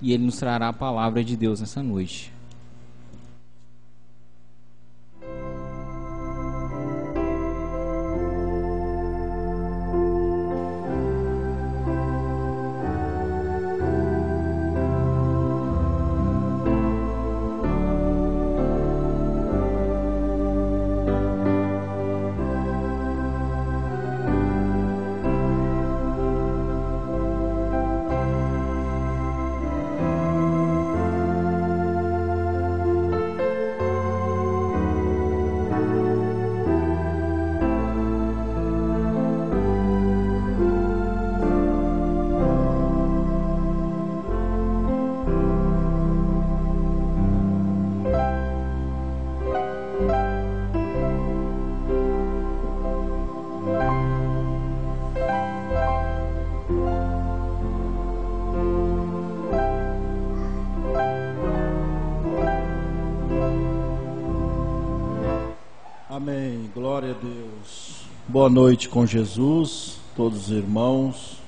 e ele nos trará a palavra de Deus nessa noite. Amém, glória a Deus. Boa noite com Jesus, todos os irmãos.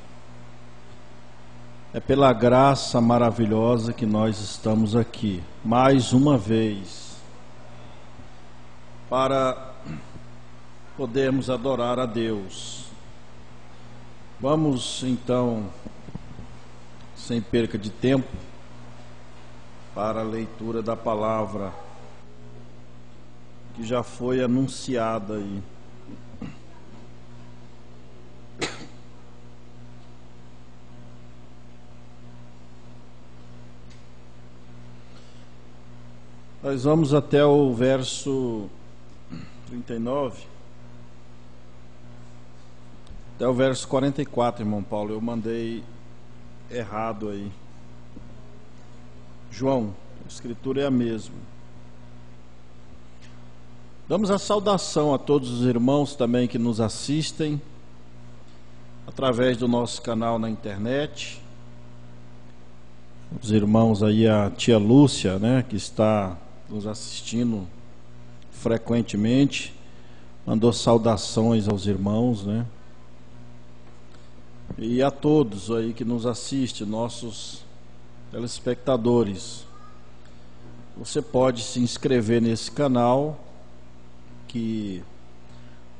É pela graça maravilhosa que nós estamos aqui, mais uma vez, para podermos adorar a Deus. Vamos então, sem perca de tempo, para a leitura da palavra que já foi anunciada aí. Nós vamos até o verso 39, até o verso 44, irmão Paulo. Eu mandei errado aí. João, a escritura é a mesma. Damos a saudação a todos os irmãos também que nos assistem através do nosso canal na internet. Os irmãos aí, a tia Lúcia, né, que está nos assistindo frequentemente, mandou saudações aos irmãos, né? E a todos aí que nos assistem, nossos telespectadores. Você pode se inscrever nesse canal, que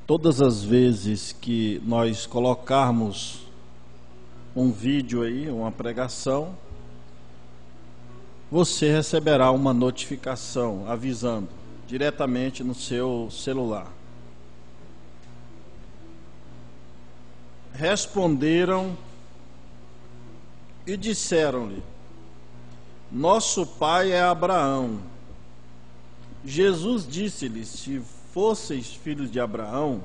todas as vezes que nós colocarmos um vídeo aí, uma pregação, você receberá uma notificação avisando diretamente no seu celular. Responderam e disseram-lhe: nosso pai é Abraão. Jesus disse-lhes: se fosseis filhos de Abraão,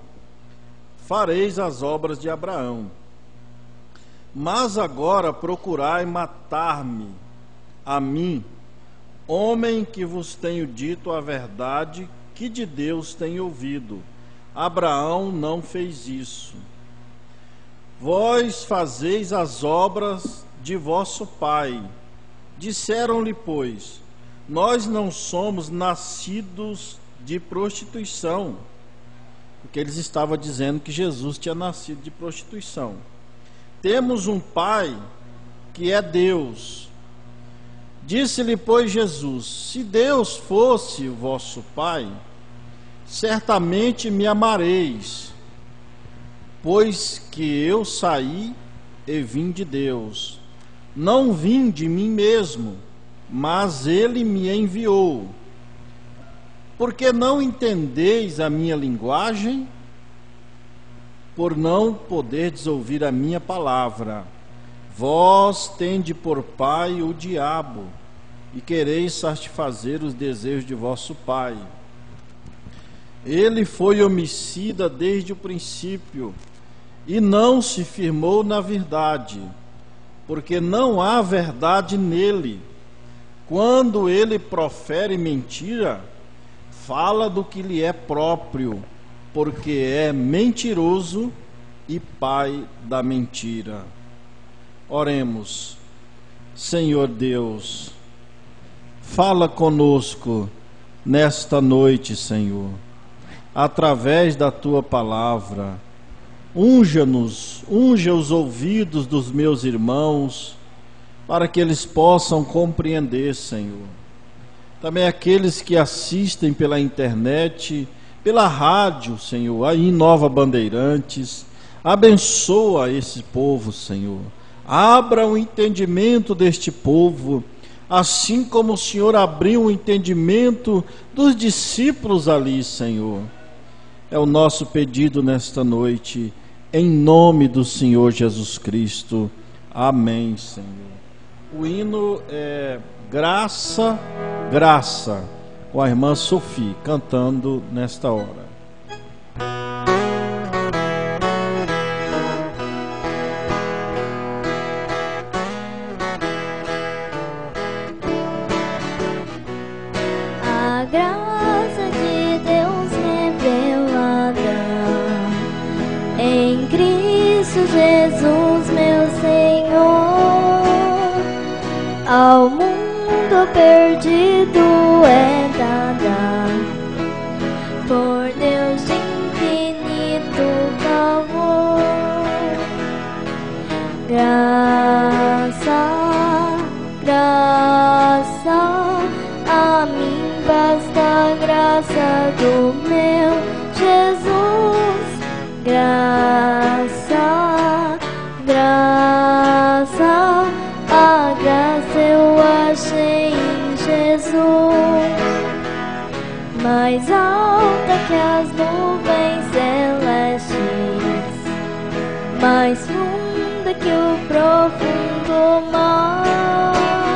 fareis as obras de Abraão. Mas agora procurai matar-me a mim, homem que vos tenho dito a verdade que de Deus tenho ouvido. Abraão não fez isso. Vós fazeis as obras de vosso pai. Disseram-lhe, pois, nós não somos nascidos de prostituição, porque eles estavam dizendo que Jesus tinha nascido de prostituição. Temos um pai que é Deus. Disse-lhe, pois, Jesus: se Deus fosse o vosso pai, certamente me amareis, pois que eu saí e vim de Deus. Não vim de mim mesmo, mas ele me enviou. Porque não entendeis a minha linguagem? Por não poderdes ouvir a minha palavra. Vós tende por pai o diabo, e quereis satisfazer os desejos de vosso pai. Ele foi homicida desde o princípio, e não se firmou na verdade, porque não há verdade nele. Quando ele profere mentira, fala do que lhe é próprio, porque é mentiroso e pai da mentira. Oremos. Senhor Deus, fala conosco nesta noite, Senhor, através da tua palavra. Unja-nos, unja os ouvidos dos meus irmãos, para que eles possam compreender, Senhor. Também aqueles que assistem pela internet, pela rádio, Senhor, aí em Nova Bandeirantes, abençoa esse povo, Senhor. Abra o entendimento deste povo, assim como o Senhor abriu o entendimento dos discípulos ali, Senhor. É o nosso pedido nesta noite, em nome do Senhor Jesus Cristo. Amém, Senhor. O hino é Graça, Graça, com a irmã Sofia, cantando nesta hora. A graça de Deus revelada em Cristo Jesus, meu Senhor, ao mundo perdido é dada por Deus de infinito favor. Graça, graça, a mim basta a graça do meu Jesus. Graça, graça, a graça eu achei em Jesus. Mais alta que as nuvens celestes, mais funda que o profundo mar,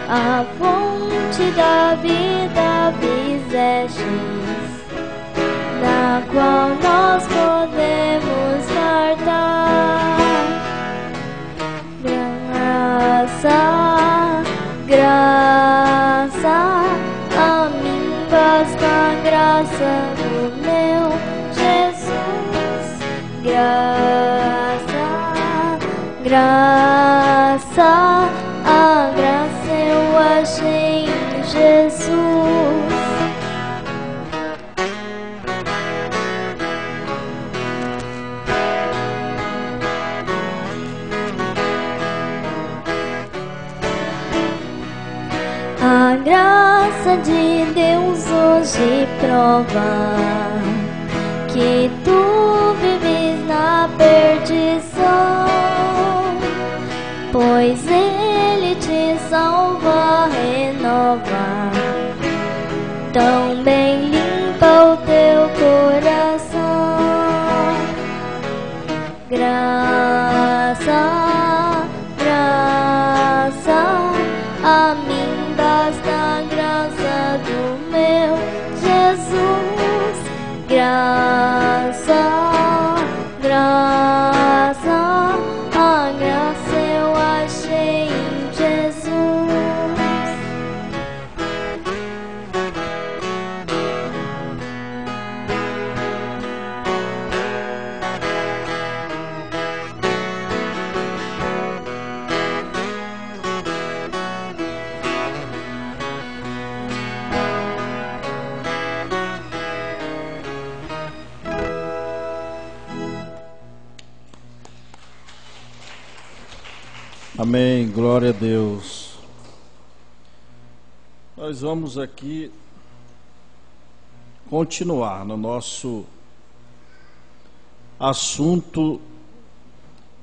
a fonte da vida fizestes, da qual nós podemos fartar. Graça, graça, a mim basta a graça do meu Jesus. Graça, graça, a graça eu achei em Jesus. A graça de Deus hoje prova que tu vives na perdição, pois Ele te salva, renova, tão bem limpa o teu coração. Graça, graça, a mim basta a graça do meu Jesus. Graça, graça, a graça eu achei em Jesus. Amém, glória a Deus. Nós vamos aqui continuar no nosso assunto,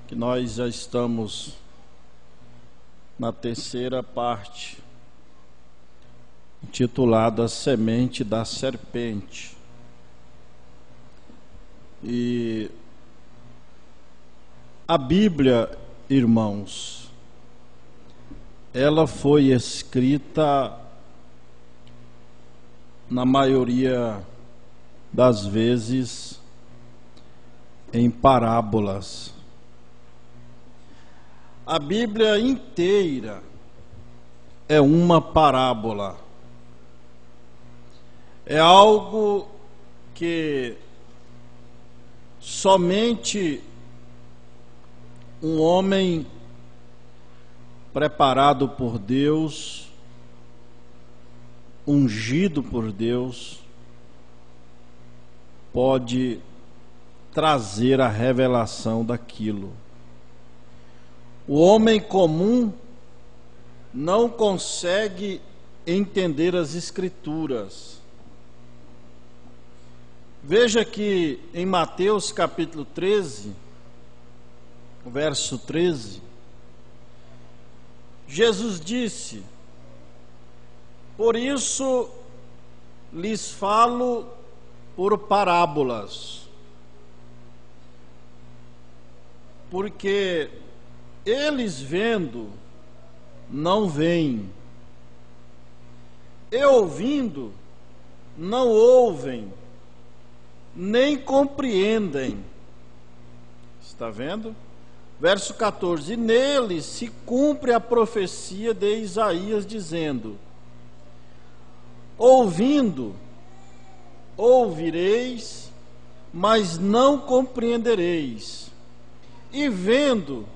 que nós já estamos na terceira parte, intitulada Semente da Serpente. E a Bíblia, irmãos, ela foi escrita, na maioria das vezes, em parábolas. A Bíblia inteira é uma parábola. É algo que somente um homem preparado por Deus, ungido por Deus, pode trazer a revelação daquilo. O homem comum não consegue entender as Escrituras. Veja que em Mateus capítulo 13, verso 13, Jesus disse: por isso lhes falo por parábolas, porque eles vendo não veem, e ouvindo não ouvem, nem compreendem. Está vendo? Verso 14: e nele se cumpre a profecia de Isaías, dizendo: ouvindo, ouvireis, mas não compreendereis, e vendo,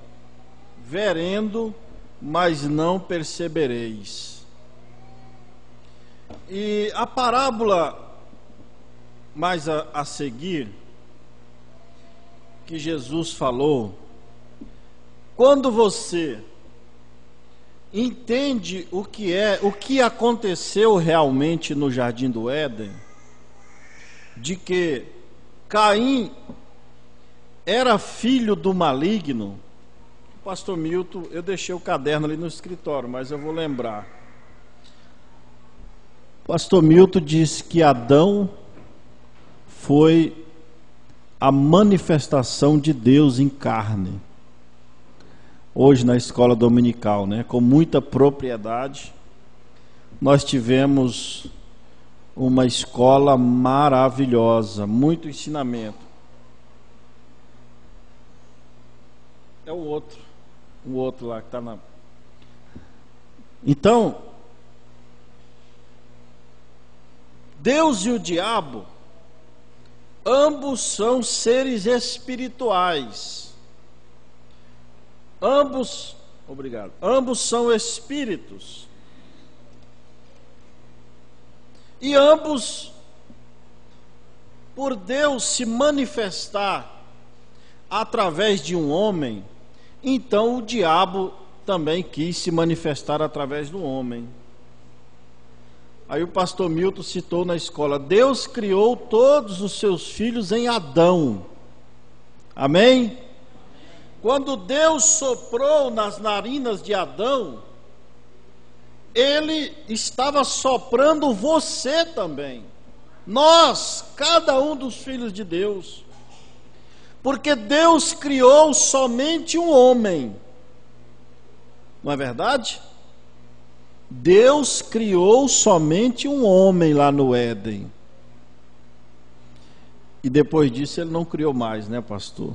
verendo, mas não percebereis. E a parábola mais a seguir, que Jesus falou, quando você entende o que aconteceu realmente no Jardim do Éden, de que Caim era filho do maligno. Pastor Milton, eu deixei o caderno ali no escritório, mas eu vou lembrar. Pastor Milton disse que Adão foi a manifestação de Deus em carne. Hoje na escola dominical, né, com muita propriedade, nós tivemos uma escola maravilhosa, muito ensinamento. É o outro lá que está na... Então, Deus e o diabo, ambos são seres espirituais. Ambos são espíritos. E ambos, por Deus se manifestar através de um homem, então o diabo também quis se manifestar através do homem. Aí o pastor Milton citou na escola: Deus criou todos os seus filhos em Adão. Amém? Quando Deus soprou nas narinas de Adão, Ele estava soprando você também. Nós, cada um dos filhos de Deus. Porque Deus criou somente um homem. Não é verdade? Deus criou somente um homem lá no Éden. E depois disso Ele não criou mais, né, pastor?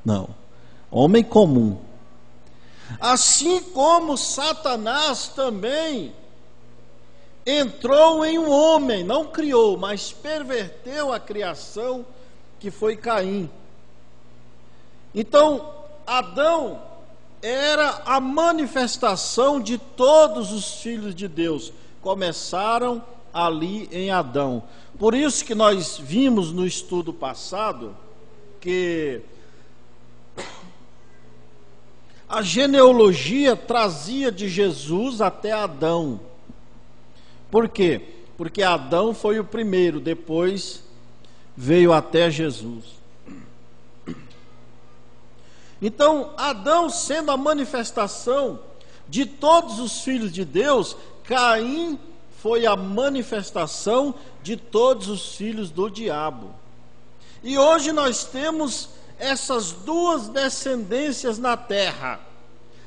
Não. Homem comum. Assim como Satanás também entrou em um homem, não criou, mas perverteu a criação, que foi Caim. Então, Adão era a manifestação de todos os filhos de Deus. Começaram ali em Adão. Por isso que nós vimos no estudo passado que a genealogia trazia de Jesus até Adão. Por quê? Porque Adão foi o primeiro, depois veio até Jesus. Então, Adão sendo a manifestação de todos os filhos de Deus, Caim foi a manifestação de todos os filhos do diabo. E hoje nós temos essas duas descendências na terra: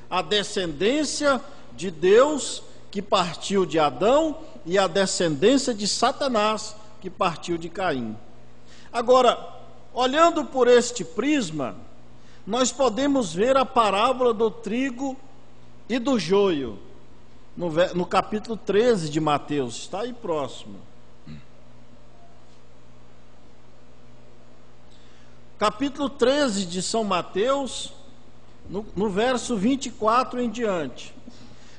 a descendência de Deus, que partiu de Adão, e a descendência de Satanás, que partiu de Caim. Agora, olhando por este prisma, nós podemos ver a parábola do trigo e do joio, no capítulo 13 de Mateus, está aí próximo. Capítulo 13 de São Mateus, no verso 24 em diante.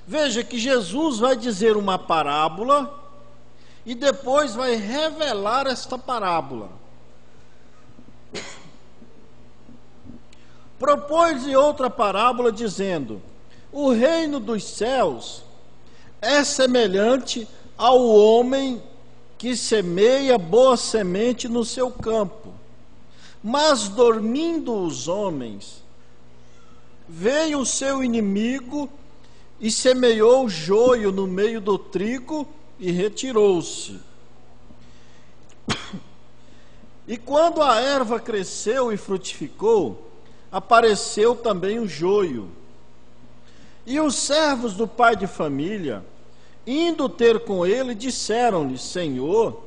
Veja que Jesus vai dizer uma parábola e depois vai revelar esta parábola. Propôs-lhe outra parábola, dizendo: O reino dos céus é semelhante ao homem que semeia boa semente no seu campo. Mas dormindo os homens, veio o seu inimigo e semeou joio no meio do trigo e retirou-se. E quando a erva cresceu e frutificou, apareceu também o joio. E os servos do pai de família, indo ter com ele, disseram-lhe: Senhor,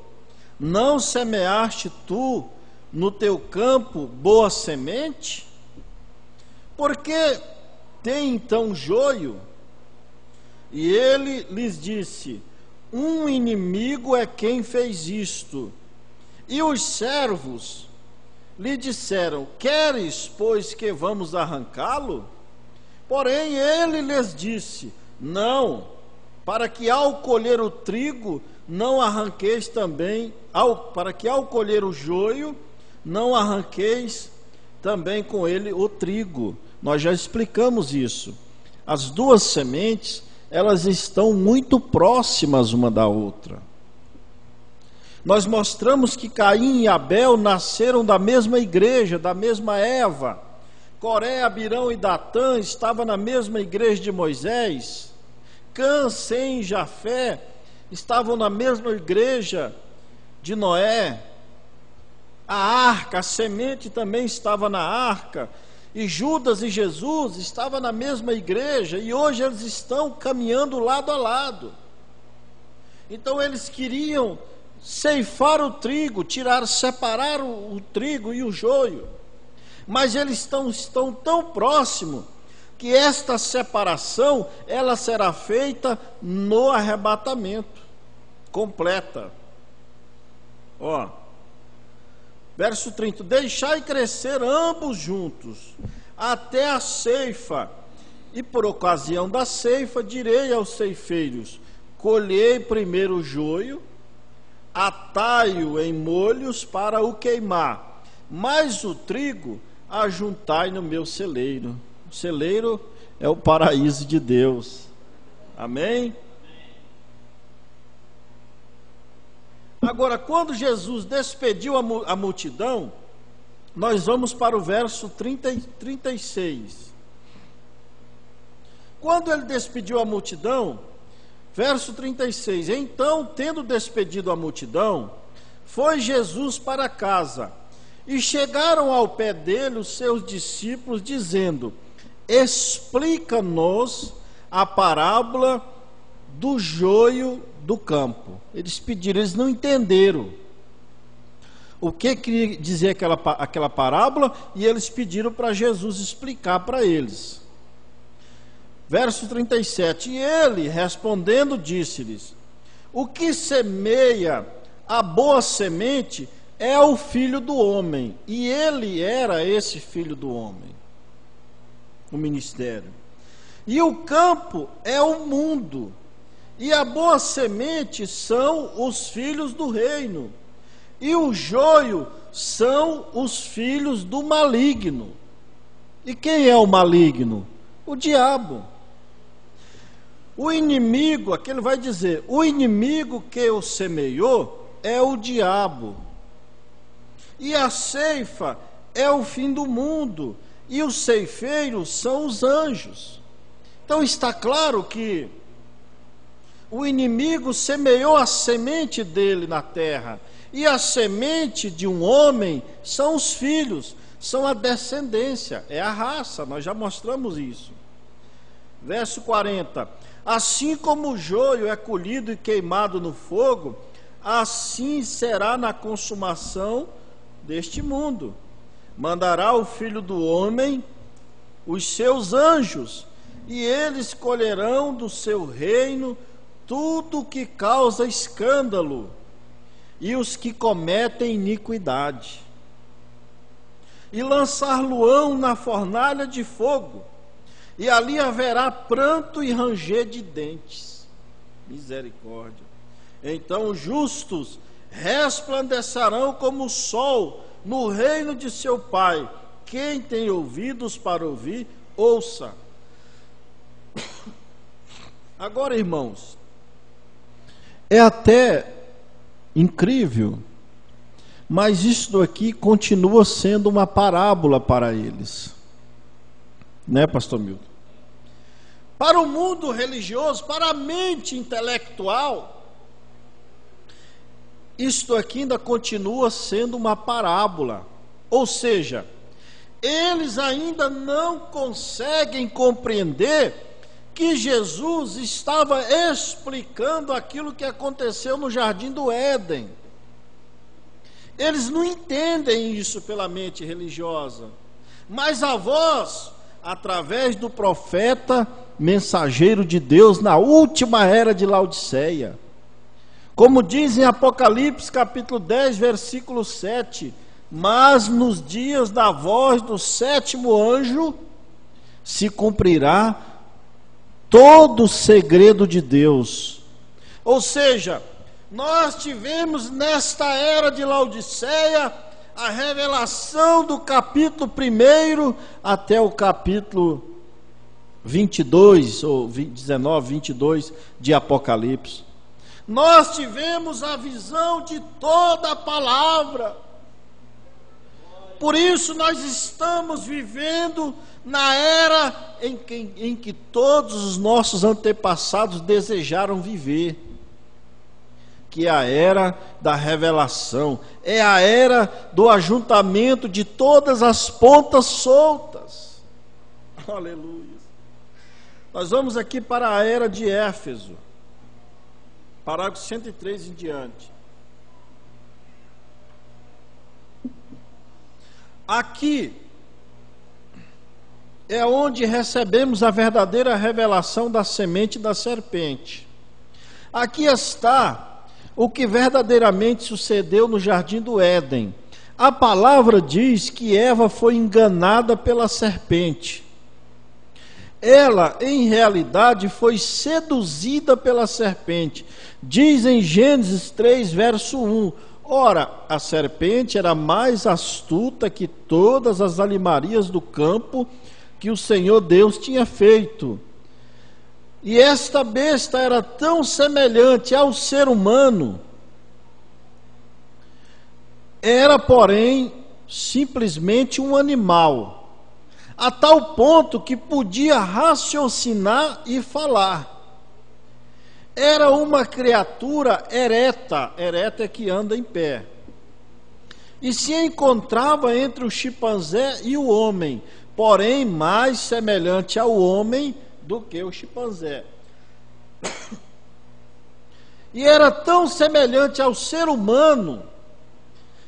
não semeaste tu no teu campo boa semente? Por que tem então joio? E ele lhes disse: um inimigo é quem fez isto. E os servos lhe disseram: queres, pois, que vamos arrancá-lo? Porém ele lhes disse: não, para que ao colher o trigo não arranqueis também, para que ao colher o joio não arranqueis também com ele o trigo. Nós já explicamos isso. As duas sementes, elas estão muito próximas uma da outra. Nós mostramos que Caim e Abel nasceram da mesma igreja, da mesma Eva. Coré, Abirão e Datã estavam na mesma igreja de Moisés. Cã, Sem e Jafé estavam na mesma igreja de Noé. A arca, a semente também estava na arca. E Judas e Jesus estavam na mesma igreja. E hoje eles estão caminhando lado a lado. Então eles queriam ceifar o trigo, separar o trigo e o joio. Mas eles estão tão próximos que esta separação, ela será feita no arrebatamento, completa. Ó, verso 30, deixai crescer ambos juntos, até a ceifa, e por ocasião da ceifa direi aos ceifeiros: colhei primeiro o joio, atai-o em molhos para o queimar, mas o trigo ajuntai no meu celeiro. O celeiro é o paraíso de Deus. Amém? Agora, quando Jesus despediu a multidão, nós vamos para o verso 36. Quando ele despediu a multidão, verso 36, então, tendo despedido a multidão, foi Jesus para casa, e chegaram ao pé dele os seus discípulos, dizendo: explica-nos a parábola do joio do campo. Eles pediram, eles não entenderam o que queria dizer aquela parábola, e eles pediram para Jesus explicar para eles. Verso 37, e ele respondendo disse-lhes: o que semeia a boa semente é o filho do homem, e ele era esse filho do homem, o ministério. E o campo é o mundo, e a boa semente são os filhos do reino, e o joio são os filhos do maligno. E quem é o maligno? O diabo. O inimigo, aqui ele vai dizer, o inimigo que o semeou é o diabo. E a ceifa é o fim do mundo, e os ceifeiros são os anjos. Então está claro que o inimigo semeou a semente dele na terra, e a semente de um homem são os filhos, são a descendência, é a raça, nós já mostramos isso. Verso 40, assim como o joio é colhido e queimado no fogo, assim será na consumação deste mundo. Mandará o Filho do Homem os seus anjos, e eles colherão do seu reino tudo que causa escândalo e os que cometem iniquidade, e lançar-lo-ão na fornalha de fogo, e ali haverá pranto e ranger de dentes. Misericórdia. Então os justos resplandecerão como o sol no reino de seu Pai. Quem tem ouvidos para ouvir, ouça. Agora, irmãos, é até incrível, mas isso aqui continua sendo uma parábola para eles, né, pastor Milton? Para o mundo religioso, para a mente intelectual, isto aqui ainda continua sendo uma parábola. Ou seja, eles ainda não conseguem compreender que Jesus estava explicando aquilo que aconteceu no Jardim do Éden. Eles não entendem isso pela mente religiosa, mas a voz, através do profeta mensageiro de Deus na última era de Laodiceia, como diz em Apocalipse capítulo 10, versículo 7, mas nos dias da voz do sétimo anjo se cumprirá todo o segredo de Deus. Ou seja, nós tivemos nesta era de Laodiceia a revelação do capítulo 1 até o capítulo 22, ou 19, 22 de Apocalipse. Nós tivemos a visão de toda a palavra. Por isso nós estamos vivendo na era em que todos os nossos antepassados desejaram viver, que é a era da revelação, é a era do ajuntamento de todas as pontas soltas. Aleluia. Nós vamos aqui para a era de Éfeso, parágrafo 103 em diante. Aqui é onde recebemos a verdadeira revelação da semente da serpente. Aqui está o que verdadeiramente sucedeu no Jardim do Éden. A palavra diz que Eva foi enganada pela serpente. Ela, em realidade, foi seduzida pela serpente. Diz em Gênesis 3, verso 1: ora, a serpente era mais astuta que todas as animarias do campo que o Senhor Deus tinha feito. E esta besta era tão semelhante ao ser humano, era, porém, simplesmente um animal, a tal ponto que podia raciocinar e falar. Era uma criatura ereta, ereta é que anda em pé, e se encontrava entre o chimpanzé e o homem, porém mais semelhante ao homem do que o chimpanzé. E era tão semelhante ao ser humano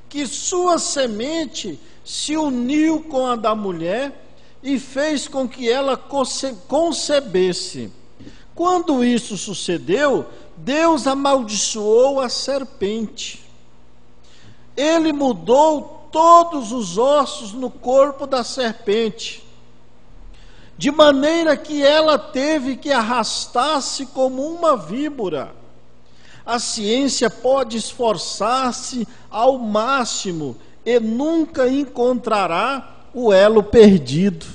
que sua semente se uniu com a da mulher e fez com que ela concebesse. Quando isso sucedeu, Deus amaldiçoou a serpente. Ele mudou todos os ossos no corpo da serpente, de maneira que ela teve que arrastar-se como uma víbora. A ciência pode esforçar-se ao máximo e nunca encontrará o elo perdido.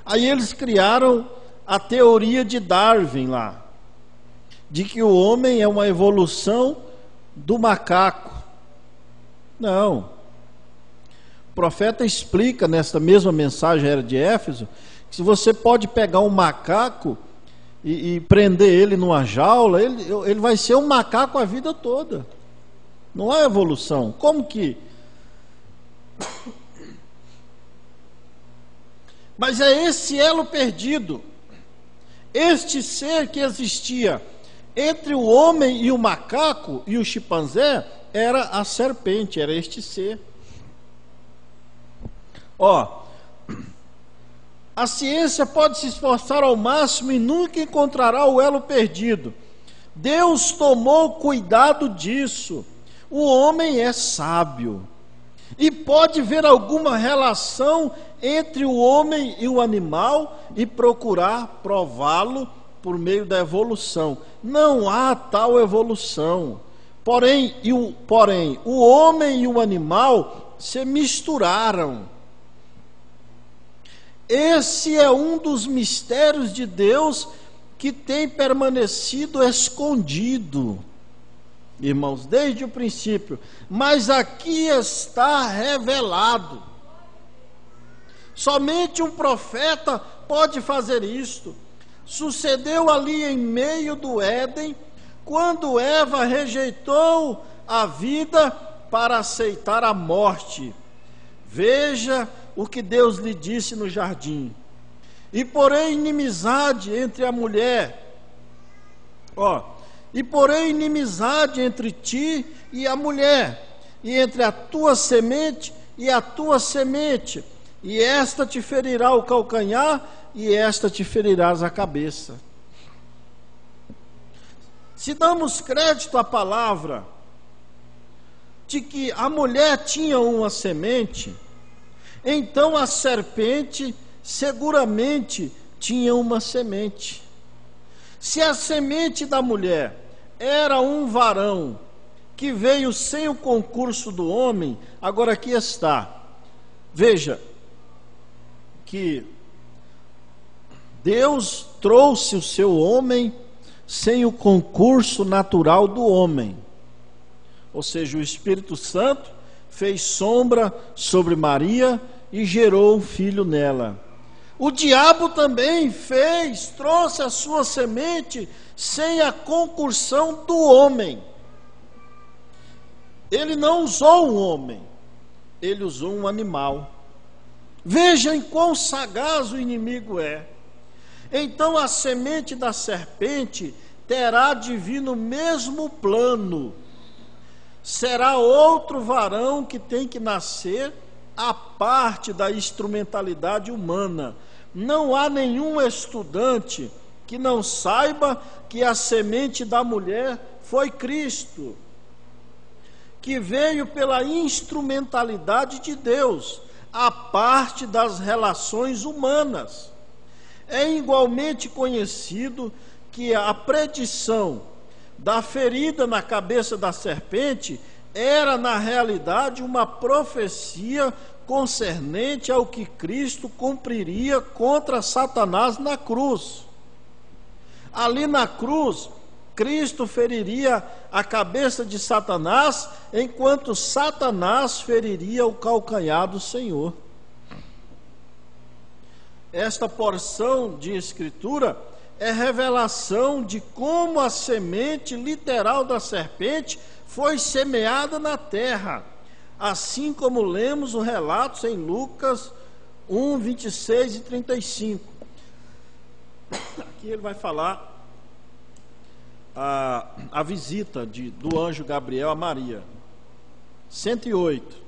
Aí eles criaram a teoria de Darwin lá, de que o homem é uma evolução do macaco. Não. O profeta explica nesta mesma mensagem era de Éfeso, que se você pode pegar um macaco e prender ele numa jaula, ele vai ser um macaco a vida toda. Não há evolução. Como que? Mas é esse elo perdido, este ser que existia entre o homem e o macaco e o chimpanzé, era a serpente, era este ser. A ciência pode se esforçar ao máximo e nunca encontrará o elo perdido. Deus tomou cuidado disso. O homem é sábio e pode ver alguma relação entre o homem e o animal e procurar prová-lo por meio da evolução. Não há tal evolução. Porém, o homem e o animal se misturaram. Esse é um dos mistérios de Deus que tem permanecido escondido, irmãos, desde o princípio, mas aqui está revelado. Somente um profeta pode fazer isto. Sucedeu ali em meio do Éden, quando Eva rejeitou a vida para aceitar a morte. Veja o que Deus lhe disse no jardim: e porém inimizade entre a mulher, e porém inimizade entre ti e a mulher, e entre a tua semente e a tua semente, e esta te ferirá o calcanhar, e esta te ferirás a cabeça. Se damos crédito à palavra de que a mulher tinha uma semente, então a serpente seguramente tinha uma semente. Se a semente da mulher era um varão que veio sem o concurso do homem, agora aqui está. Veja que Deus trouxe o seu homem sem o concurso natural do homem. Ou seja, o Espírito Santo fez sombra sobre Maria e gerou um filho nela. O diabo também trouxe a sua semente sem a concursão do homem. Ele não usou um homem, ele usou um animal. Veja em quão sagaz o inimigo é. Então a semente da serpente terá de vir no mesmo plano. Será outro varão que tem que nascer à parte da instrumentalidade humana. Não há nenhum estudante que não saiba que a semente da mulher foi Cristo, que veio pela instrumentalidade de Deus, à parte das relações humanas. É igualmente conhecido que a predição da ferida na cabeça da serpente era, na realidade, uma profecia concernente ao que Cristo cumpriria contra Satanás na cruz. Ali na cruz, Cristo feriria a cabeça de Satanás, enquanto Satanás feriria o calcanhar do Senhor. Esta porção de Escritura é revelação de como a semente literal da serpente foi semeada na terra, assim como lemos o relato em Lucas 1, 26 e 35. Aqui ele vai falar a visita do anjo Gabriel a Maria. 108.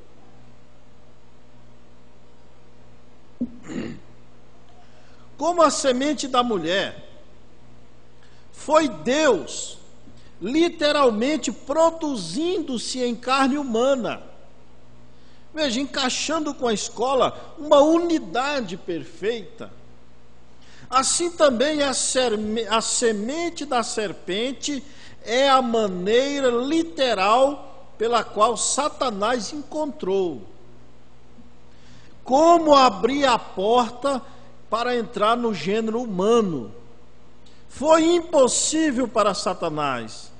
Como a semente da mulher foi Deus literalmente produzindo-se em carne humana. Veja, encaixando com a escola uma unidade perfeita. Assim também a semente da serpente é a maneira literal pela qual Satanás encontrou como abrir a porta para entrar no gênero humano. Foi impossível para Satanás,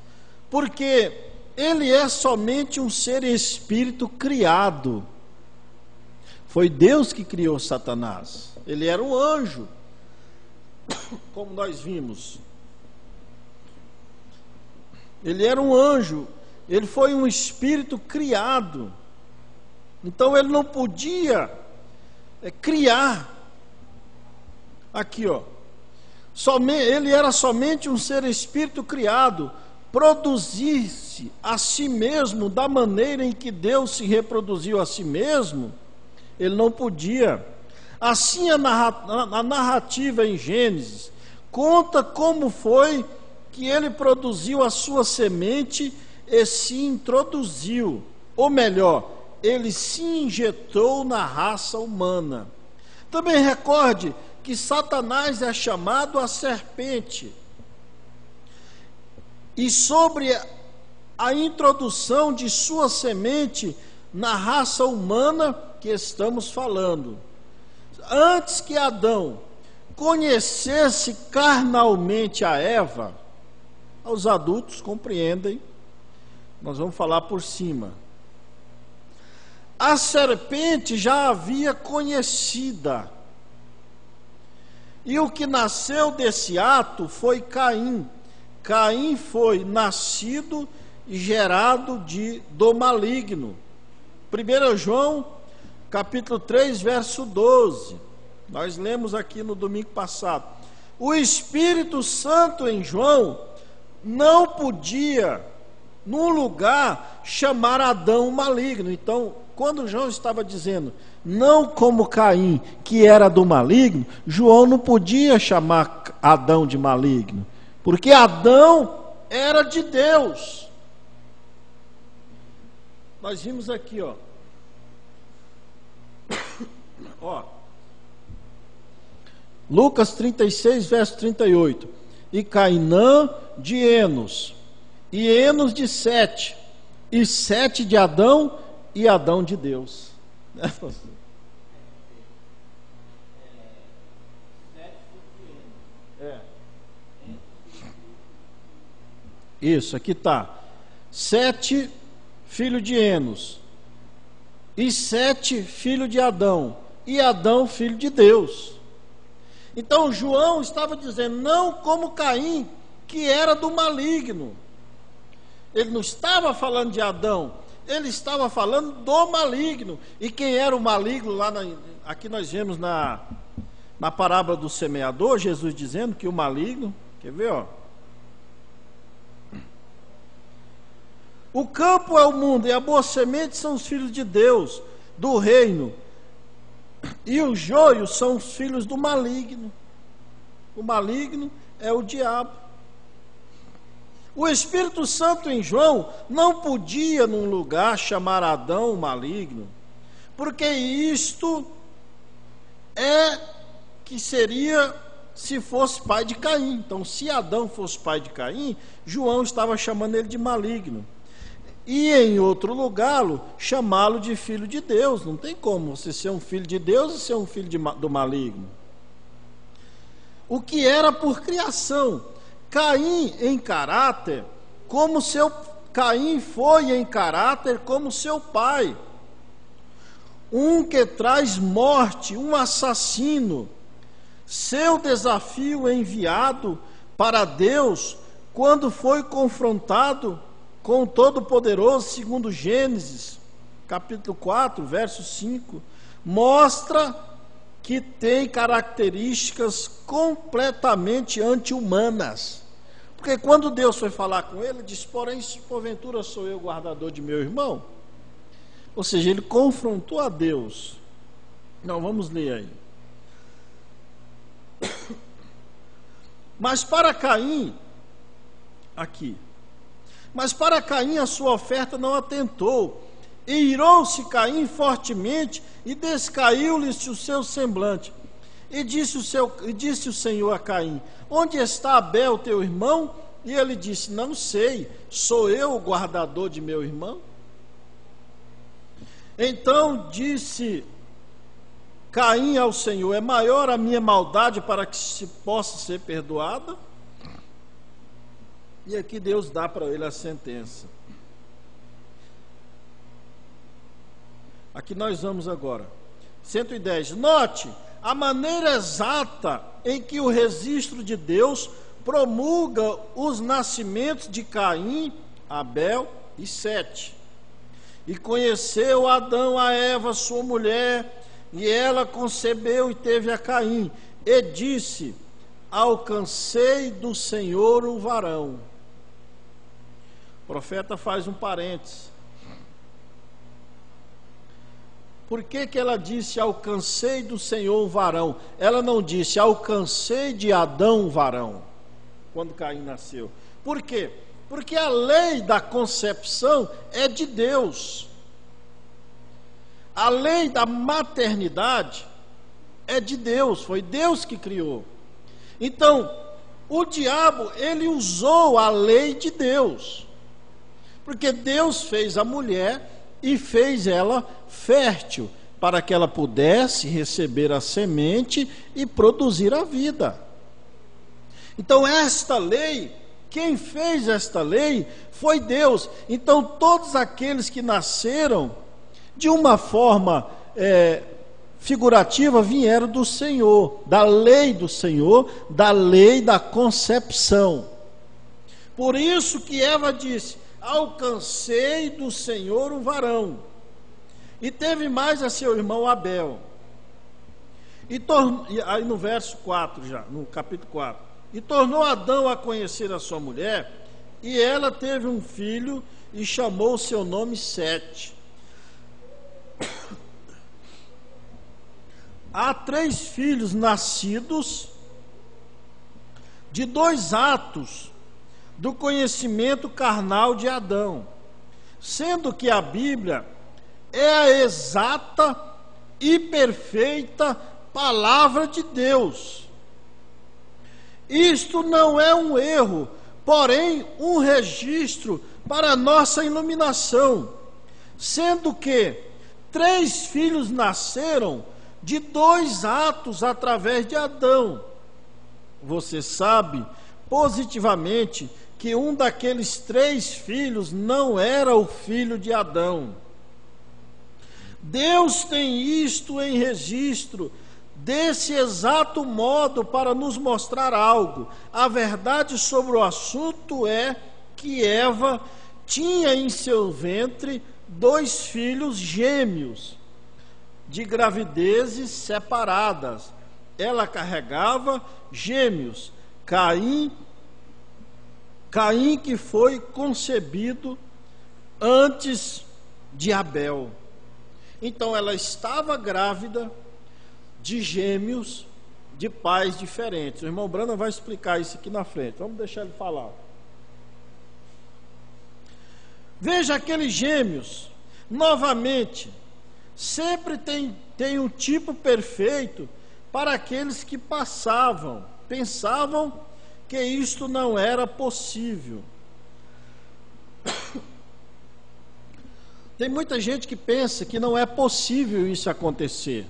porque ele é somente um ser espírito criado. Foi Deus que criou Satanás. Ele era um anjo, como nós vimos. Ele era um anjo, ele foi um espírito criado. Então ele não podia criar. Aqui, ele era somente um ser espírito criado, produzir-se a si mesmo da maneira em que Deus se reproduziu a si mesmo, ele não podia. Assim a narrativa em Gênesis conta como foi que ele produziu a sua semente e se introduziu, ou melhor, ele se injetou na raça humana. Também recorde que Satanás é chamado a serpente. E sobre a introdução de sua semente na raça humana que estamos falando. Antes que Adão conhecesse carnalmente a Eva, os adultos compreendem, nós vamos falar por cima. A serpente já havia conhecida, e o que nasceu desse ato foi Caim. Caim foi nascido e gerado do maligno. 1 João, capítulo 3, verso 12. Nós lemos aqui no domingo passado. O Espírito Santo em João não podia, num lugar, chamar Adão maligno. Então, quando João estava dizendo, não como Caim, que era do maligno, João não podia chamar Adão de maligno, porque Adão era de Deus. Nós vimos aqui, ó, Lucas 36, verso 38. E Cainã de Enos, e Enos de Sete, e Sete de Adão, e Adão de Deus. Isso, aqui está. Sete, filho de Enos, e Sete, filho de Adão, e Adão, filho de Deus. Então João estava dizendo, não como Caim, que era do maligno. Ele não estava falando de Adão, ele estava falando do maligno. E quem era o maligno? Aqui nós vemos na parábola do semeador, Jesus dizendo que o maligno, quer ver, ó? O campo é o mundo, e a boa semente são os filhos de Deus, do reino, e o joio são os filhos do maligno. O maligno é o diabo. O Espírito Santo em João não podia num lugar chamar Adão maligno, porque isto é que seria se fosse pai de Caim. Então, se Adão fosse pai de Caim, João estava chamando ele de maligno. E em outro lugar, chamá-lo de filho de Deus. Não tem como você ser um filho de Deus e ser um filho do maligno. O que era por criação. Caim em caráter, Caim foi em caráter como seu pai. Um que traz morte, um assassino. Seu desafio enviado para Deus, quando foi confrontado com o Todo-Poderoso, segundo Gênesis, capítulo 4, verso 5, mostra que tem características completamente anti-humanas. Porque quando Deus foi falar com ele, ele disse, porém, se porventura sou eu guardador de meu irmão. Ou seja, ele confrontou a Deus. Não, vamos ler aí. Mas para Caim, aqui, mas para Caim a sua oferta não atentou, e irou-se Caim fortemente, e descaiu-lhe o seu semblante. E disse o Senhor a Caim, onde está Abel teu irmão? E ele disse, não sei, sou eu o guardador de meu irmão? Então disse Caim ao Senhor, é maior a minha maldade para que se possa ser perdoada? E aqui Deus dá para ele a sentença. Aqui nós vamos agora. 110. Note a maneira exata em que o registro de Deus promulga os nascimentos de Caim, Abel e Sete. E conheceu Adão a Eva, sua mulher, e ela concebeu e teve a Caim. E disse, alcancei do Senhor o varão. O profeta faz um parênteses. Por que ela disse, alcancei do Senhor o varão? Ela não disse, alcancei de Adão o varão, quando Caim nasceu. Por quê? Porque a lei da concepção é de Deus. A lei da maternidade é de Deus, foi Deus que criou. Então, o diabo, ele usou a lei de Deus. Porque Deus fez a mulher e fez ela fértil. para que ela pudesse receber a semente e produzir a vida. Então esta lei, quem fez esta lei foi Deus. Então todos aqueles que nasceram de uma forma figurativa vieram do Senhor, da lei do Senhor, da lei da concepção. Por isso que Eva disse: alcancei do Senhor um varão. E teve mais a seu irmão Abel. E aí no verso 4 já, no capítulo 4. E tornou Adão a conhecer a sua mulher, e ela teve um filho, e chamou o seu nome Sete. Há 3 filhos nascidos de 2 atos do conhecimento carnal de Adão, sendo que a Bíblia é a exata e perfeita palavra de Deus. Isto não é um erro, porém um registro para a nossa iluminação, sendo que 3 filhos nasceram de 2 atos através de Adão. Você sabe positivamente que um daqueles 3 filhos não era o filho de Adão. Deus tem isto em registro desse exato modo para nos mostrar algo. A verdade sobre o assunto é que Eva tinha em seu ventre 2 filhos gêmeos, de gravidezes separadas. Ela carregava gêmeos, Caim que foi concebido antes de Abel. Então ela estava grávida de gêmeos de pais diferentes. O irmão Brandon vai explicar isso aqui na frente. Vamos deixar ele falar. Veja, aqueles gêmeos, novamente, sempre tem um tipo perfeito para aqueles que pensavam que isto não era possível. Tem muita gente que pensa que não é possível isso acontecer,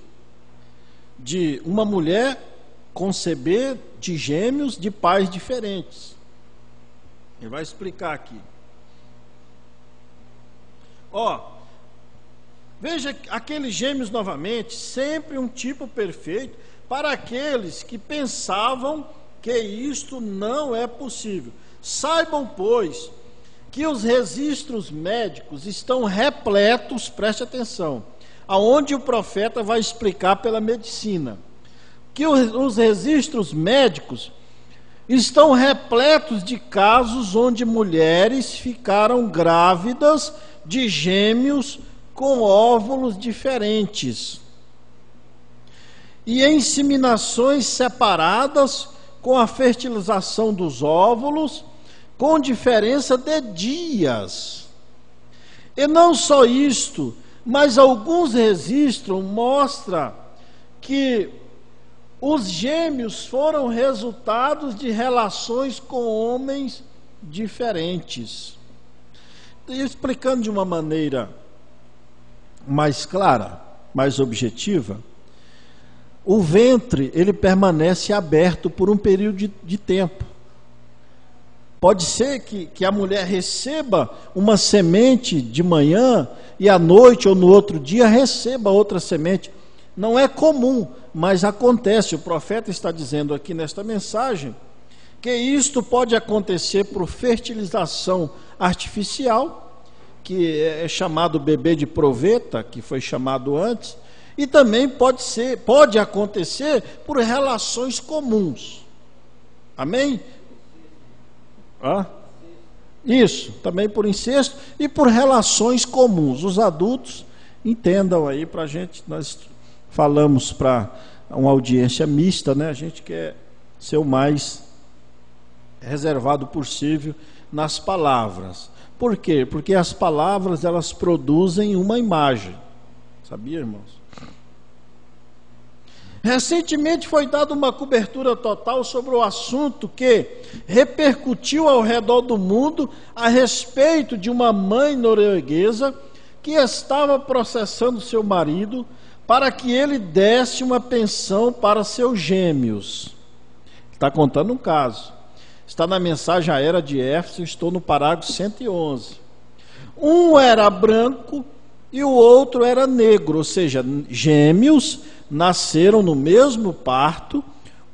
de uma mulher conceber de gêmeos de pais diferentes. Ele vai explicar aqui. Veja aqueles gêmeos novamente, sempre um tipo perfeito para aqueles que pensavam que isto não é possível. Saibam, pois, que os registros médicos estão repletos, preste atenção, aonde o profeta vai explicar pela medicina, que os registros médicos estão repletos de casos onde mulheres ficaram grávidas de gêmeos com óvulos diferentes e inseminações separadas com a fertilização dos óvulos com diferença de dias. E não só isto, mas alguns registros mostram que os gêmeos foram resultados de relações com homens diferentes. E explicando de uma maneira mais clara, mais objetiva, o ventre, ele permanece aberto por um período de tempo. Pode ser que a mulher receba uma semente de manhã e à noite ou no outro dia receba outra semente. Não é comum, mas acontece. O profeta está dizendo aqui nesta mensagem que isto pode acontecer por fertilização artificial, que é chamado bebê de proveta, que foi chamado antes, e também pode acontecer por relações comuns. Amém? Isso, também por incesto e por relações comuns. Os adultos entendam aí para a gente, nós falamos para uma audiência mista, né? A gente quer ser o mais reservado possível nas palavras. Por quê? Porque as palavras, elas produzem uma imagem. Sabia, irmãos? Recentemente foi dada uma cobertura total sobre o assunto que repercutiu ao redor do mundo a respeito de uma mãe norueguesa que estava processando seu marido para que ele desse uma pensão para seus gêmeos. Está contando um caso. Está na mensagem à era de Éfeso, estou no parágrafo 111. Um era branco e o outro era negro, ou seja, gêmeos nasceram no mesmo parto,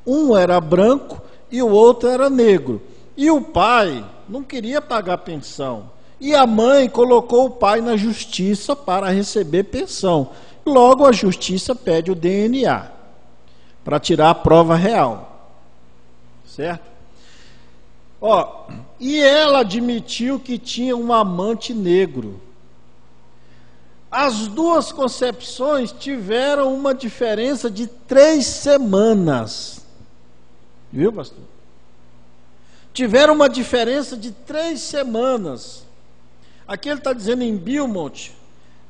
um era branco e o outro era negro. E o pai não queria pagar pensão. E a mãe colocou o pai na justiça para receber pensão. Logo a justiça pede o DNA para tirar a prova real. Certo? E ela admitiu que tinha um amante negro. As duas concepções tiveram uma diferença de 3 semanas. Viu, pastor? Tiveram uma diferença de 3 semanas. Aqui ele está dizendo em Beaumont,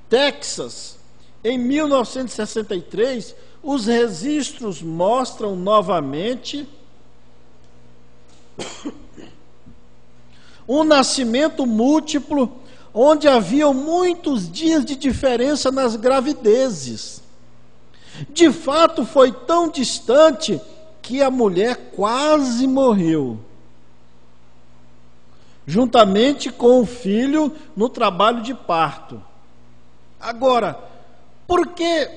Texas, em 1963, os registros mostram novamente um nascimento múltiplo, onde haviam muitos dias de diferença nas gravidezes. De fato, foi tão distante que a mulher quase morreu, juntamente com o filho no trabalho de parto. Agora, por que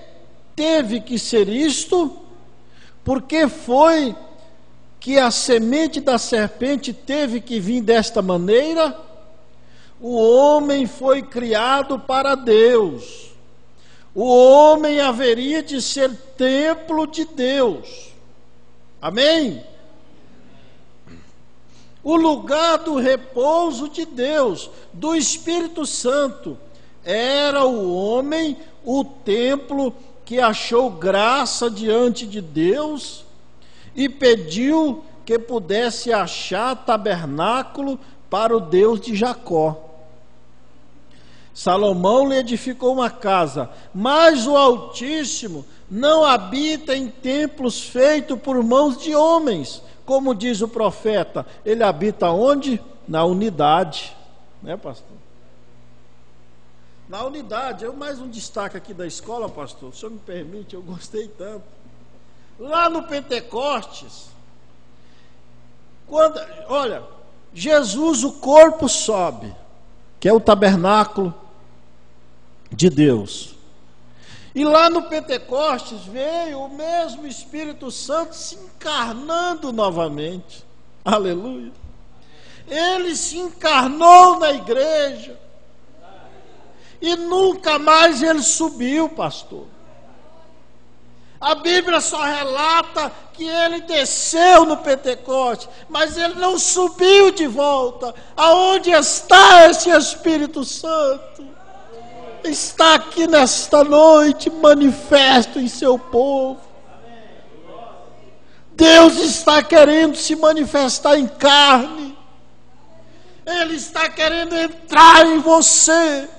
teve que ser isto? Por que foi que a semente da serpente teve que vir desta maneira? O homem foi criado para Deus. O homem haveria de ser templo de Deus. Amém? O lugar do repouso de Deus, do Espírito Santo, era o homem, o templo que achou graça diante de Deus e pediu que pudesse achar tabernáculo para o Deus de Jacó. Salomão lhe edificou uma casa, mas o Altíssimo não habita em templos feitos por mãos de homens, como diz o profeta. Ele habita onde? Na unidade, né, pastor? Na unidade. Mais um destaque aqui da escola, pastor, o senhor me permite, eu gostei tanto. Lá no Pentecostes, olha, Jesus, o corpo sobe, que é o tabernáculo de Deus. E lá no Pentecostes veio o mesmo Espírito Santo se encarnando novamente. Aleluia. Ele se encarnou na igreja. E nunca mais ele subiu, pastor. A Bíblia só relata que ele desceu no Pentecostes, mas ele não subiu de volta. Aonde está esse Espírito Santo? Está aqui nesta noite, manifesto em seu povo. Deus está querendo se manifestar em carne. Ele está querendo entrar em você.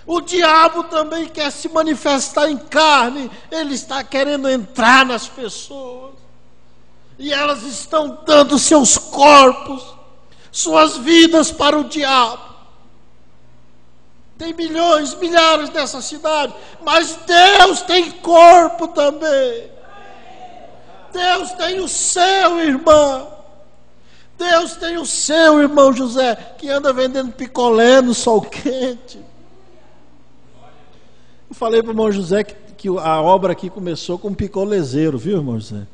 O diabo também quer se manifestar em carne. Ele está querendo entrar nas pessoas. E elas estão dando seus corpos, suas vidas para o diabo. Tem milhões, milhares nessa cidade, mas Deus tem corpo também. Deus tem o seu, irmão. Deus tem o seu, irmão José, que anda vendendo picolé no sol quente. Eu falei para o irmão José que a obra aqui começou com um picolezeiro, viu, irmão José?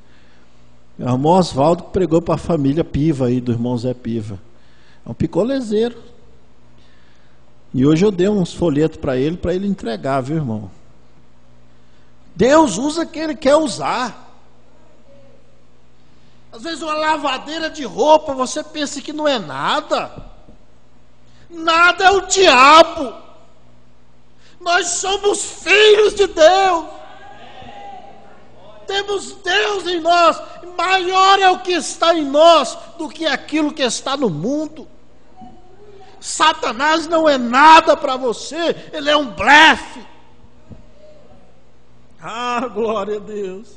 O irmão Oswaldo que pregou para a família Piva aí, do irmão Zé Piva. É um picolezeiro. E hoje eu dei uns folhetos para ele entregar, viu, irmão? Deus usa quem Ele quer usar. Às vezes uma lavadeira de roupa, você pensa que não é nada. Nada é o diabo. Nós somos filhos de Deus. Temos Deus em nós. Maior é o que está em nós do que aquilo que está no mundo. Satanás não é nada para você, ele é um blefe. Ah, glória a Deus.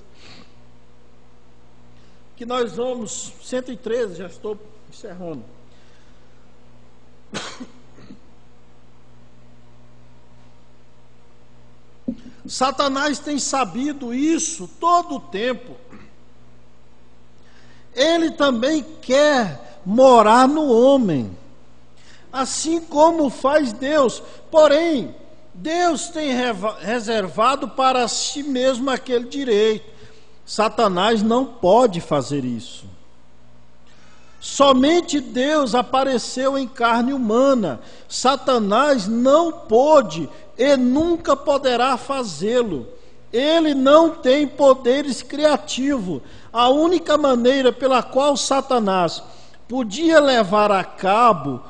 Que nós vamos, 113, já estou encerrando. Satanás tem sabido isso todo o tempo. Ele também quer morar no homem, assim como faz Deus. Porém, Deus tem reservado para si mesmo aquele direito. Satanás não pode fazer isso. Somente Deus apareceu em carne humana. Satanás não pôde e nunca poderá fazê-lo. Ele não tem poderes criativos. A única maneira pela qual Satanás podia levar a cabo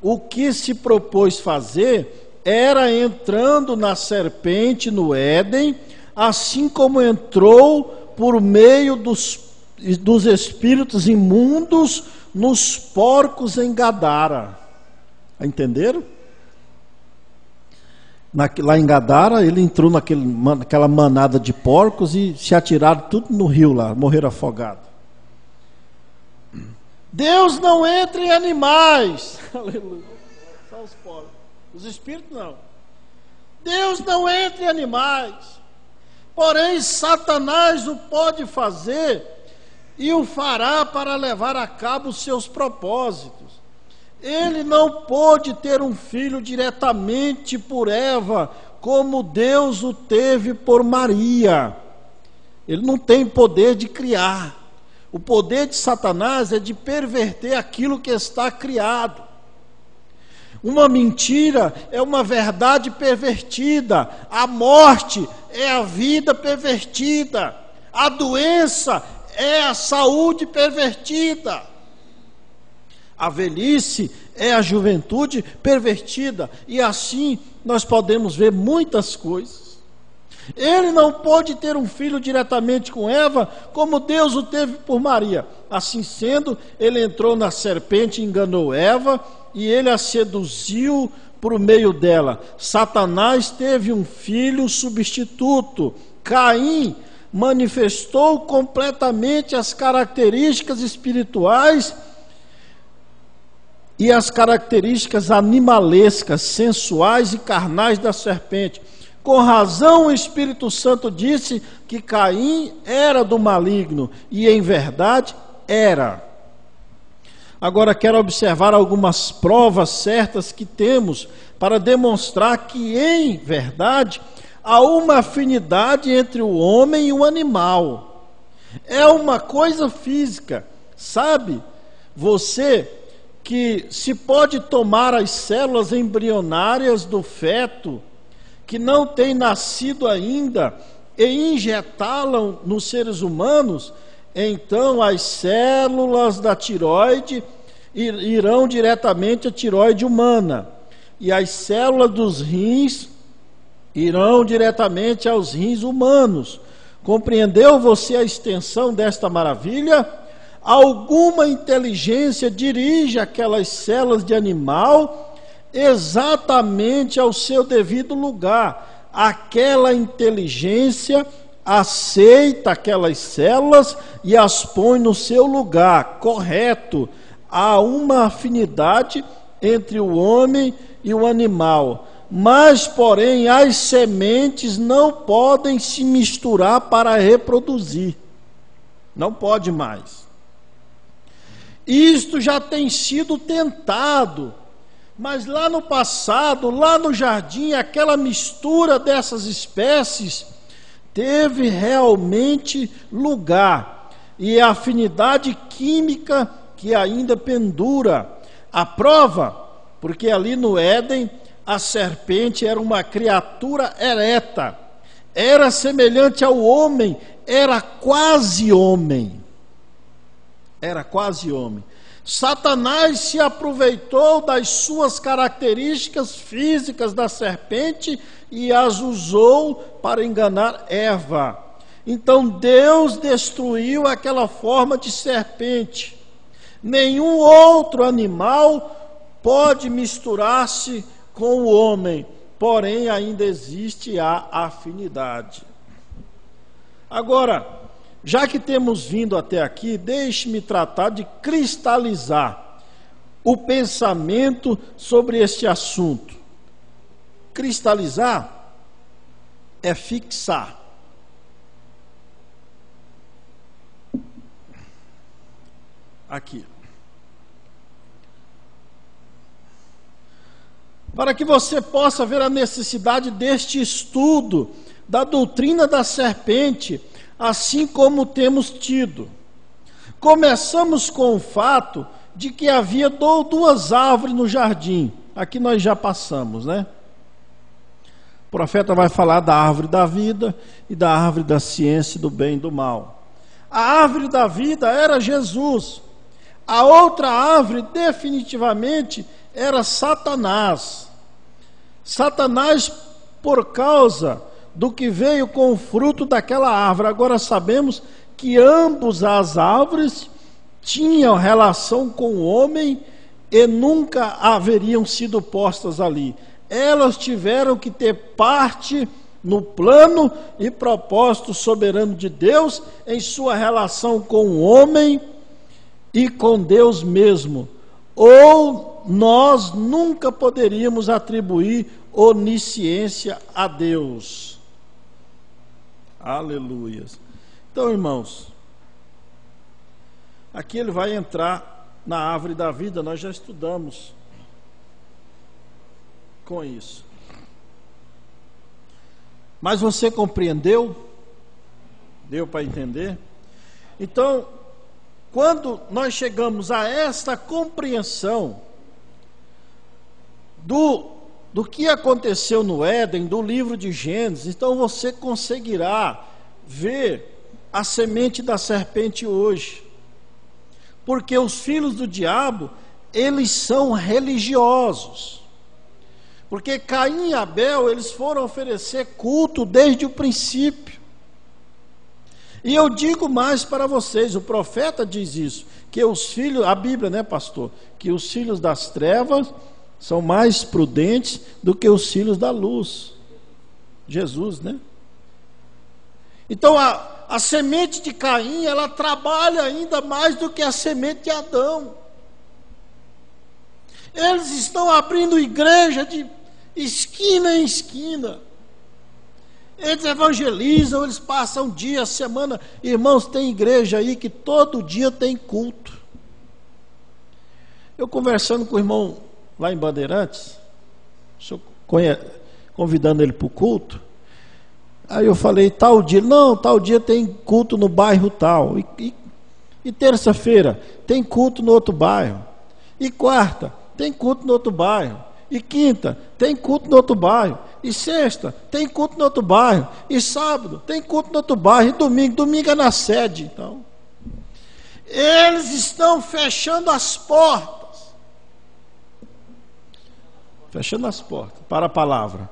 o que se propôs fazer era entrando na serpente no Éden, assim como entrou por meio dos espíritos imundos nos porcos em Gadara. Entenderam? Lá em Gadara, ele entrou naquela manada de porcos e se atiraram tudo no rio lá, morreram afogados. Deus não entra em animais. Aleluia. Só os porcos. Os espíritos não. Deus não entra em animais. Porém, Satanás o pode fazer e o fará para levar a cabo os seus propósitos. Ele não pôde ter um filho diretamente por Eva, como Deus o teve por Maria. Ele não tem poder de criar. O poder de Satanás é de perverter aquilo que está criado. Uma mentira é uma verdade pervertida. A morte é a vida pervertida. A doença é a saúde pervertida. A velhice é a juventude pervertida. E assim nós podemos ver muitas coisas. Ele não pôde ter um filho diretamente com Eva, como Deus o teve por Maria. Assim sendo, ele entrou na serpente e enganou Eva, e ele a seduziu por meio dela. Satanás teve um filho substituto. Caim manifestou completamente as características espirituais e as características animalescas, sensuais e carnais da serpente. Com razão, o Espírito Santo disse que Caim era do maligno, e em verdade era. Agora quero observar algumas provas certas que temos para demonstrar que em verdade há uma afinidade entre o homem e o animal. É uma coisa física, sabe? Você que se pode tomar as células embrionárias do feto que não tem nascido ainda e injetá-la nos seres humanos, então as células da tireoide irão diretamente à tireoide humana, e as células dos rins irão diretamente aos rins humanos. Compreendeu você a extensão desta maravilha? Alguma inteligência dirige aquelas células de animal exatamente ao seu devido lugar. Aquela inteligência aceita aquelas células e as põe no seu lugar correto. Há uma afinidade entre o homem e o animal, mas porém as sementes não podem se misturar para reproduzir. Não pode mais. Isto já tem sido tentado. Mas lá no passado, lá no jardim, aquela mistura dessas espécies teve realmente lugar. E é a afinidade química que ainda pendura. A prova, porque ali no Éden, a serpente era uma criatura ereta. Era semelhante ao homem, era quase homem. Era quase homem. Satanás se aproveitou das suas características físicas da serpente e as usou para enganar Eva. Então Deus destruiu aquela forma de serpente. Nenhum outro animal pode misturar-se com o homem, porém ainda existe a afinidade. Agora, já que temos vindo até aqui, deixe-me tratar de cristalizar o pensamento sobre este assunto. Cristalizar é fixar. Aqui. Para que você possa ver a necessidade deste estudo da doutrina da serpente, assim como temos tido. Começamos com o fato de que havia duas árvores no jardim. Aqui nós já passamos, né? O profeta vai falar da árvore da vida e da árvore da ciência do bem e do mal. A árvore da vida era Jesus. A outra árvore definitivamente era Satanás. Satanás, por causa do que veio com o fruto daquela árvore. Agora sabemos que ambas as árvores tinham relação com o homem e nunca haveriam sido postas ali. Elas tiveram que ter parte no plano e propósito soberano de Deus em sua relação com o homem e com Deus mesmo. Ou nós nunca poderíamos atribuir onisciência a Deus. Aleluia. Então, irmãos, aqui ele vai entrar na árvore da vida, nós já estudamos com isso. Mas você compreendeu? Deu para entender? Então, quando nós chegamos a esta compreensão do que aconteceu no Éden, do livro de Gênesis, então você conseguirá ver a semente da serpente hoje. Porque os filhos do diabo, eles são religiosos. Porque Caim e Abel, eles foram oferecer culto desde o princípio. E eu digo mais para vocês, o profeta diz isso, que os filhos, a Bíblia, né, pastor? Que os filhos das trevas são mais prudentes do que os filhos da luz. Jesus, né? Então a semente de Caim, ela trabalha ainda mais do que a semente de Adão. Eles estão abrindo igreja de esquina em esquina. Eles evangelizam, eles passam dia, semana. Irmãos, tem igreja aí que todo dia tem culto. Eu conversando com o irmão lá em Bandeirantes, convidando ele para o culto. Aí eu falei, tal dia, não, tal dia tem culto no bairro tal. E terça-feira tem culto no outro bairro. E quarta tem culto no outro bairro. E quinta tem culto no outro bairro. E sexta tem culto no outro bairro. E sábado tem culto no outro bairro. E domingo é na sede. Então, eles estão fechando as portas. Fechando as portas para a palavra.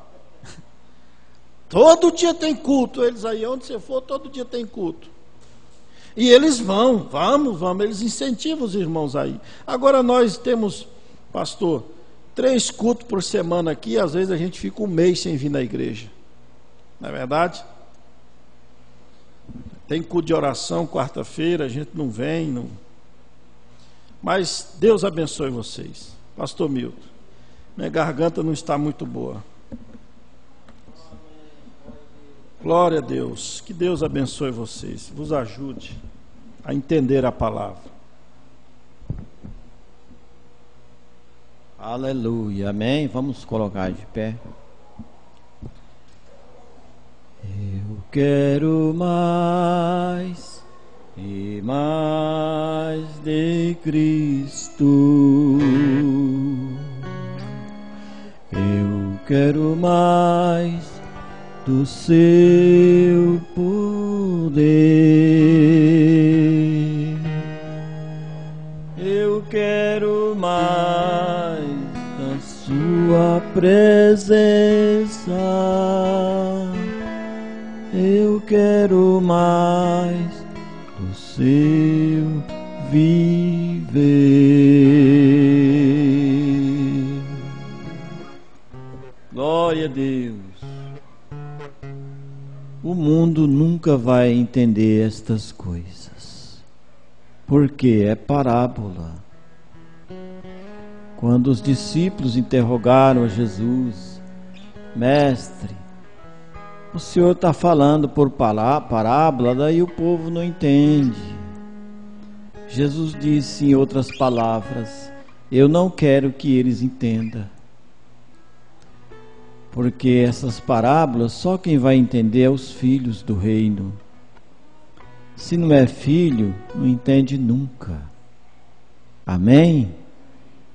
Todo dia tem culto. Eles aí, onde você for, todo dia tem culto. E eles vamos, eles incentivam os irmãos aí. Agora nós temos, pastor, 3 cultos por semana aqui, às vezes a gente fica um mês sem vir na igreja. Não é verdade? Tem culto de oração, quarta-feira, a gente não vem, não. Mas Deus abençoe vocês. Pastor Milton, minha garganta não está muito boa. Glória a Deus, que Deus abençoe vocês, vos ajude a entender a palavra. Aleluia, amém? Vamos colocar de pé. Eu quero mais e mais de Cristo. Eu quero mais do seu poder. Eu quero mais da sua presença. Eu quero mais do seu viver. Glória a Deus. O mundo nunca vai entender estas coisas, porque é parábola. Quando os discípulos interrogaram a Jesus, Mestre, O Senhor está falando por parábola, daí o povo não entende. Jesus disse em outras palavras: eu não quero que eles entendam, porque essas parábolas só quem vai entender é os filhos do reino. Se não é filho, não entende nunca. Amém?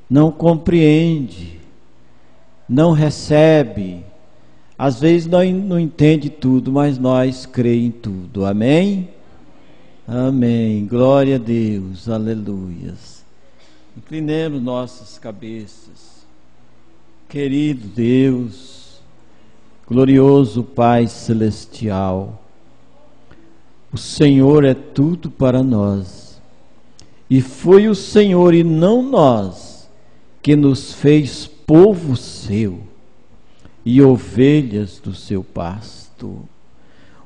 Não compreende, não recebe. Às vezes não entende tudo, mas nós cremos em tudo. Amém? Amém. Glória a Deus. Aleluias. Inclinemos nossas cabeças. Querido Deus, glorioso Pai Celestial, o Senhor é tudo para nós. E foi o Senhor e não nós que nos fez povo seu e ovelhas do seu pasto.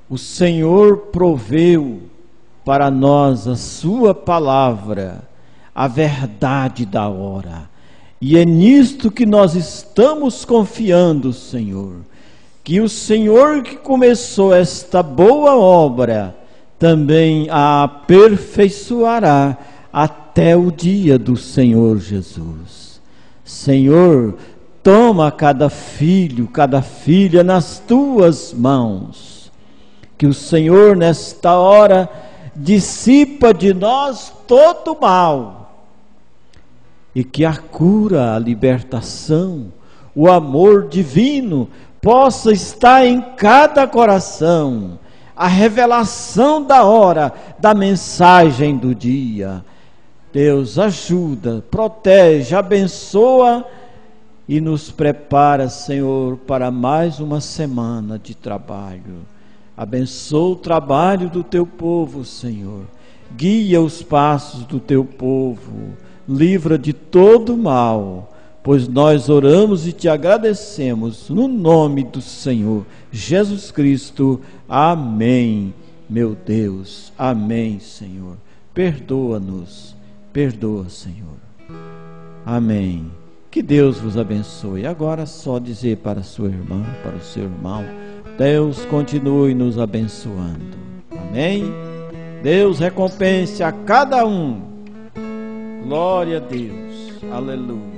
O Senhor proveu para nós a sua palavra, a verdade da hora. E é nisto que nós estamos confiando, Senhor. Que o Senhor que começou esta boa obra, também a aperfeiçoará até o dia do Senhor Jesus. Senhor, toma cada filho, cada filha nas tuas mãos. Que o Senhor nesta hora dissipa de nós todo o mal. E que a cura, a libertação, o amor divino possa estar em cada coração. A revelação da hora, da mensagem do dia. Deus, ajuda, protege, abençoa e nos prepara, Senhor, para mais uma semana de trabalho. Abençoa o trabalho do teu povo, Senhor. Guia os passos do teu povo. Livra de todo mal, pois nós oramos e te agradecemos no nome do Senhor Jesus Cristo. Amém, meu Deus. Amém, Senhor. Perdoa-nos. Perdoa, Senhor. Amém. Que Deus vos abençoe. Agora só dizer para a sua irmã, para o seu irmão: Deus continue nos abençoando. Amém? Deus recompense a cada um. Glória a Deus. Aleluia.